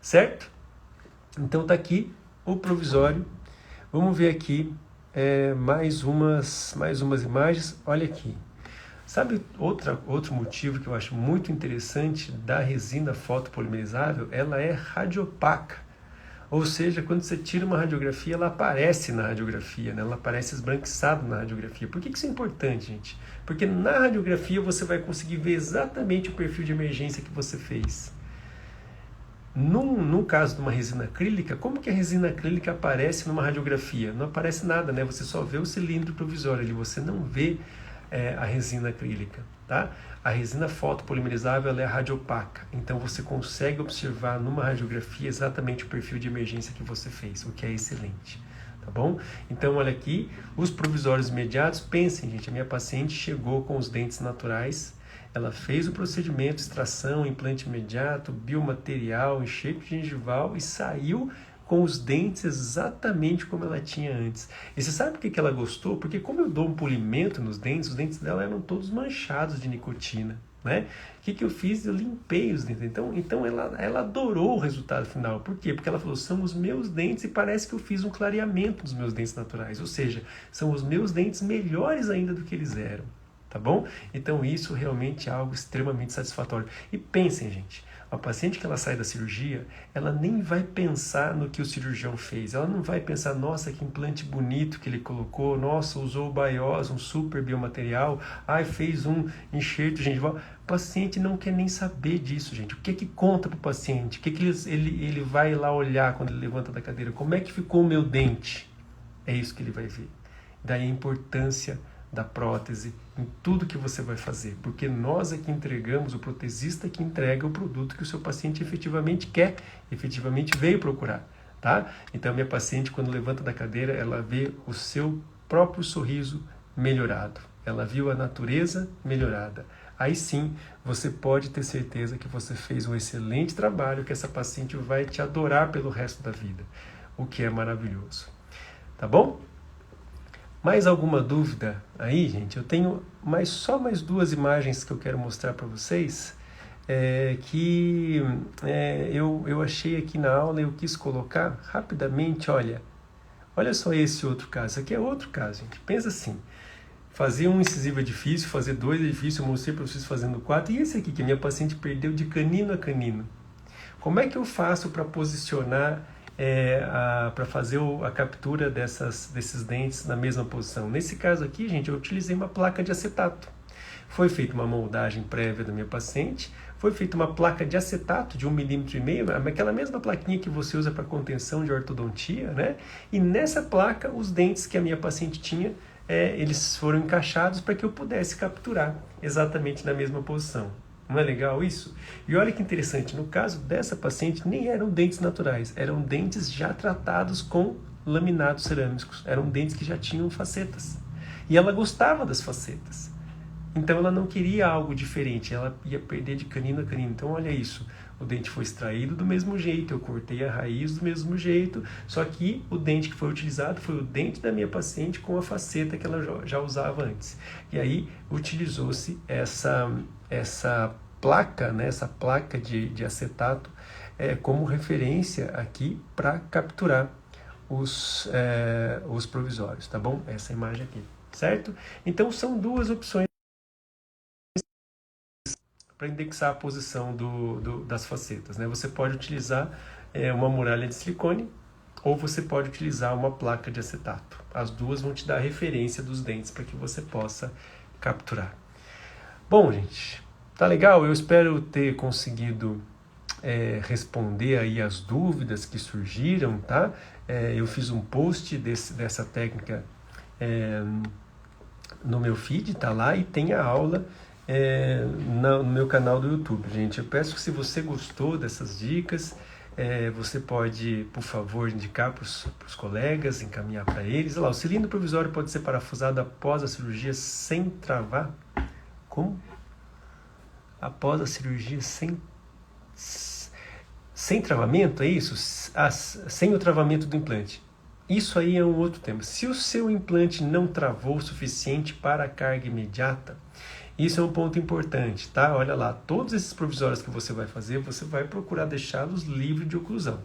Certo? Então está aqui o provisório. Vamos ver aqui mais umas imagens. Olha aqui. Sabe outro motivo que eu acho muito interessante da resina fotopolimerizável? Ela é radiopaca. Ou seja, quando você tira uma radiografia, ela aparece na radiografia, né? Ela aparece esbranquiçada na radiografia. Por que isso é importante, gente? Porque na radiografia você vai conseguir ver exatamente o perfil de emergência que você fez. No caso de uma resina acrílica, como que a resina acrílica aparece numa radiografia? Não aparece nada, né? Você só vê o cilindro provisório ali, você não vê a resina acrílica, tá? A resina fotopolimerizável ela é radiopaca, então você consegue observar numa radiografia exatamente o perfil de emergência que você fez, o que é excelente, tá bom? Então, olha aqui, os provisórios imediatos. Pensem, gente, a minha paciente chegou com os dentes naturais, ela fez o procedimento, extração, implante imediato, biomaterial, enxerto gengival e saiu com os dentes exatamente como ela tinha antes. E você sabe por que ela gostou? Porque como eu dou um polimento nos dentes, os dentes dela eram todos manchados de nicotina, né? O que eu fiz? Eu limpei os dentes. Então ela adorou o resultado final. Por quê? Porque ela falou, são os meus dentes e parece que eu fiz um clareamento dos meus dentes naturais. Ou seja, são os meus dentes melhores ainda do que eles eram. Tá bom? Então isso realmente é algo extremamente satisfatório. E pensem, gente, a paciente que ela sai da cirurgia, ela nem vai pensar no que o cirurgião fez. Ela não vai pensar, nossa, que implante bonito que ele colocou, nossa, usou o Bios, um super biomaterial, fez um enxerto gengival. O paciente não quer nem saber disso, gente. O que é que conta para o paciente? O que ele vai lá olhar quando ele levanta da cadeira? Como é que ficou o meu dente? É isso que ele vai ver. Daí a importância da prótese em tudo que você vai fazer, porque nós é que entregamos, o protesista que entrega o produto que o seu paciente efetivamente quer, efetivamente veio procurar, tá? Então a minha paciente, quando levanta da cadeira, ela vê o seu próprio sorriso melhorado, ela viu a natureza melhorada. Aí sim, você pode ter certeza que você fez um excelente trabalho, que essa paciente vai te adorar pelo resto da vida, o que é maravilhoso, tá bom? Mais alguma dúvida aí, gente? Eu tenho só mais duas imagens que eu quero mostrar para vocês, eu achei aqui na aula e eu quis colocar rapidamente. Olha só esse outro caso. Esse aqui é outro caso, gente. Pensa assim, fazer um incisivo é difícil, fazer dois é difícil, eu mostrei para vocês fazendo quatro, e esse aqui que a minha paciente perdeu de canino a canino. Como é que eu faço para posicionar, para fazer a captura desses dentes na mesma posição? Nesse caso aqui, gente, eu utilizei uma placa de acetato. Foi feita uma moldagem prévia da minha paciente, foi feita uma placa de acetato de 1,5 mm, aquela mesma plaquinha que você usa para contenção de ortodontia, né? E nessa placa, os dentes que a minha paciente tinha, eles foram encaixados para que eu pudesse capturar exatamente na mesma posição. Não é legal isso? E olha que interessante, no caso dessa paciente nem eram dentes naturais, eram dentes já tratados com laminados cerâmicos, eram dentes que já tinham facetas. E ela gostava das facetas. Então ela não queria algo diferente, ela ia perder de canino a canino. Então olha isso, o dente foi extraído do mesmo jeito, eu cortei a raiz do mesmo jeito, só que o dente que foi utilizado foi o dente da minha paciente com a faceta que ela já usava antes. E aí utilizou-se essa placa, né, essa placa de acetato como referência aqui para capturar os provisórios, tá bom? Essa imagem aqui, certo? Então são duas opções para indexar a posição das facetas, né? Você pode utilizar uma muralha de silicone ou você pode utilizar uma placa de acetato. As duas vão te dar a referência dos dentes para que você possa capturar. Bom, gente, tá legal? Eu espero ter conseguido responder aí as dúvidas que surgiram, tá? Eu fiz um post dessa técnica no meu feed, tá lá, e tem a aula no meu canal do YouTube, gente. Eu peço que, se você gostou dessas dicas, você pode, por favor, indicar para os colegas, encaminhar para eles. Olha lá, o cilindro provisório pode ser parafusado após a cirurgia sem travar? Como? Após a cirurgia sem travamento, é isso? Sem o travamento do implante. Isso aí é um outro tema. Se o seu implante não travou o suficiente para a carga imediata, Isso é um ponto importante, tá? Olha lá, todos esses provisórios que você vai fazer, você vai procurar deixá-los livres de oclusão.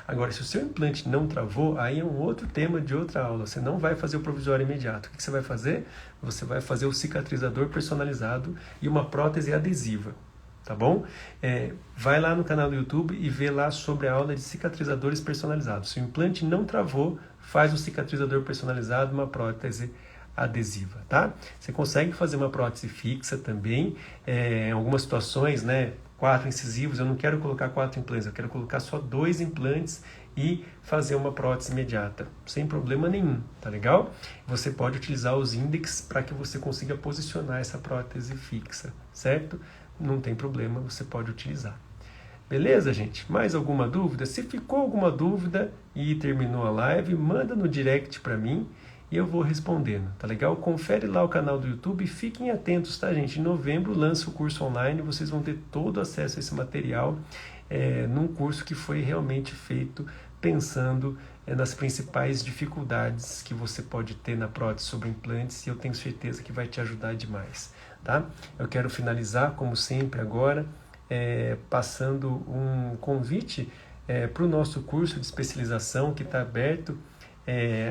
Agora, se o seu implante não travou, aí é um outro tema de outra aula. Você não vai fazer o provisório imediato. O que você vai fazer? Você vai fazer o cicatrizador personalizado e uma prótese adesiva. Tá bom? Vai lá no canal do YouTube e vê lá sobre a aula de cicatrizadores personalizados. Se o implante não travou, faz um cicatrizador personalizado, uma prótese adesiva, tá? Você consegue fazer uma prótese fixa também, em algumas situações, né? 4 incisivos, eu não quero colocar 4 implantes, eu quero colocar só 2 implantes e fazer uma prótese imediata, sem problema nenhum, tá legal? Você pode utilizar os índex para que você consiga posicionar essa prótese fixa, certo? Não tem problema, você pode utilizar. Beleza, gente? Mais alguma dúvida? Se ficou alguma dúvida e terminou a live, manda no direct para mim e eu vou respondendo, tá legal? Confere lá o canal do YouTube e fiquem atentos, tá, gente? Em novembro lança o curso online, vocês vão ter todo acesso a esse material num curso que foi realmente feito pensando nas principais dificuldades que você pode ter na prótese sobre implantes e eu tenho certeza que vai te ajudar demais, tá? Eu quero finalizar, como sempre agora, passando um convite para o nosso curso de especialização que está aberto,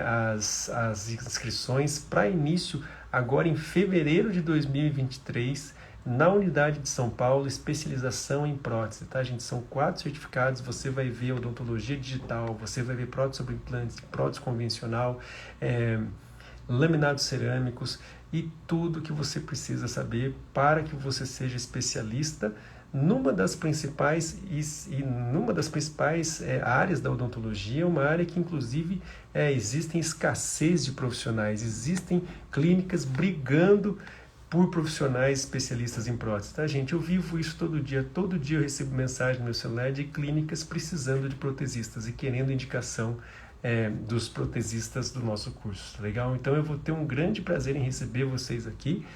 as inscrições para início agora em fevereiro de 2023 na unidade de São Paulo, especialização em prótese, tá, gente? São 4 certificados, você vai ver odontologia digital, você vai ver prótese sobre implantes, prótese convencional, laminados cerâmicos e tudo que você precisa saber para que você seja especialista numa das principais áreas da odontologia, uma área que inclusive existem escassez de profissionais, existem clínicas brigando por profissionais especialistas em prótese, tá, gente? Eu vivo isso todo dia eu recebo mensagem no meu celular de clínicas precisando de protesistas e querendo indicação dos protesistas do nosso curso, tá legal? Então eu vou ter um grande prazer em receber vocês aqui.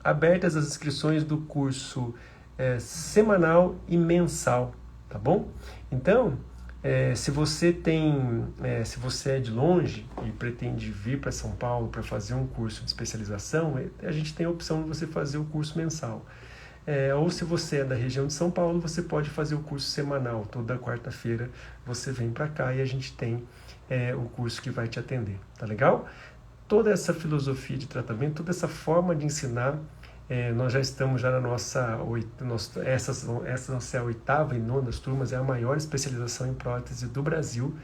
Abertas as inscrições do curso semanal e mensal, tá bom? Então, se você é de longe e pretende vir para São Paulo para fazer um curso de especialização, a gente tem a opção de você fazer o curso mensal. Ou se você é da região de São Paulo, você pode fazer o curso semanal. Toda quarta-feira você vem para cá e a gente tem o curso que vai te atender, tá legal? Toda essa filosofia de tratamento, toda essa forma de ensinar, nós já estamos na nossa essa nossa 8ª e 9ª turmas, é a maior especialização em prótese do Brasil.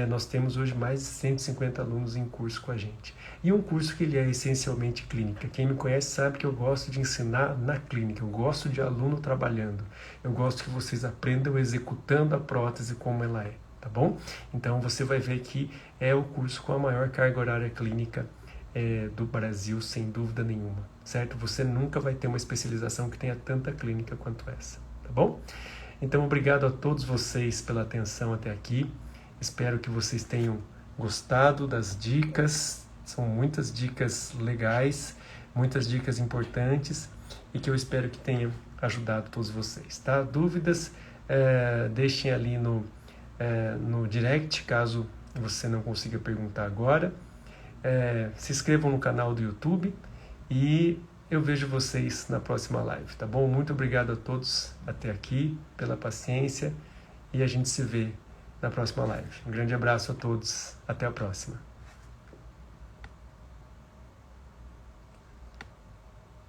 Nós temos hoje mais de 150 alunos em curso com a gente. E um curso que ele é essencialmente clínica. Quem me conhece sabe que eu gosto de ensinar na clínica, eu gosto de aluno trabalhando. Eu gosto que vocês aprendam executando a prótese como ela é, tá bom? Então você vai ver que é o curso com a maior carga horária clínica do Brasil, sem dúvida nenhuma, certo? Você nunca vai ter uma especialização que tenha tanta clínica quanto essa, tá bom? Então, obrigado a todos vocês pela atenção até aqui. Espero que vocês tenham gostado das dicas. São muitas dicas legais, muitas dicas importantes e que eu espero que tenha ajudado todos vocês, tá? Dúvidas, deixem ali no direct, caso você não consiga perguntar agora. Se inscrevam no canal do YouTube e eu vejo vocês na próxima live, tá bom? Muito obrigado a todos até aqui pela paciência e a gente se vê na próxima live. Um grande abraço a todos, até a próxima.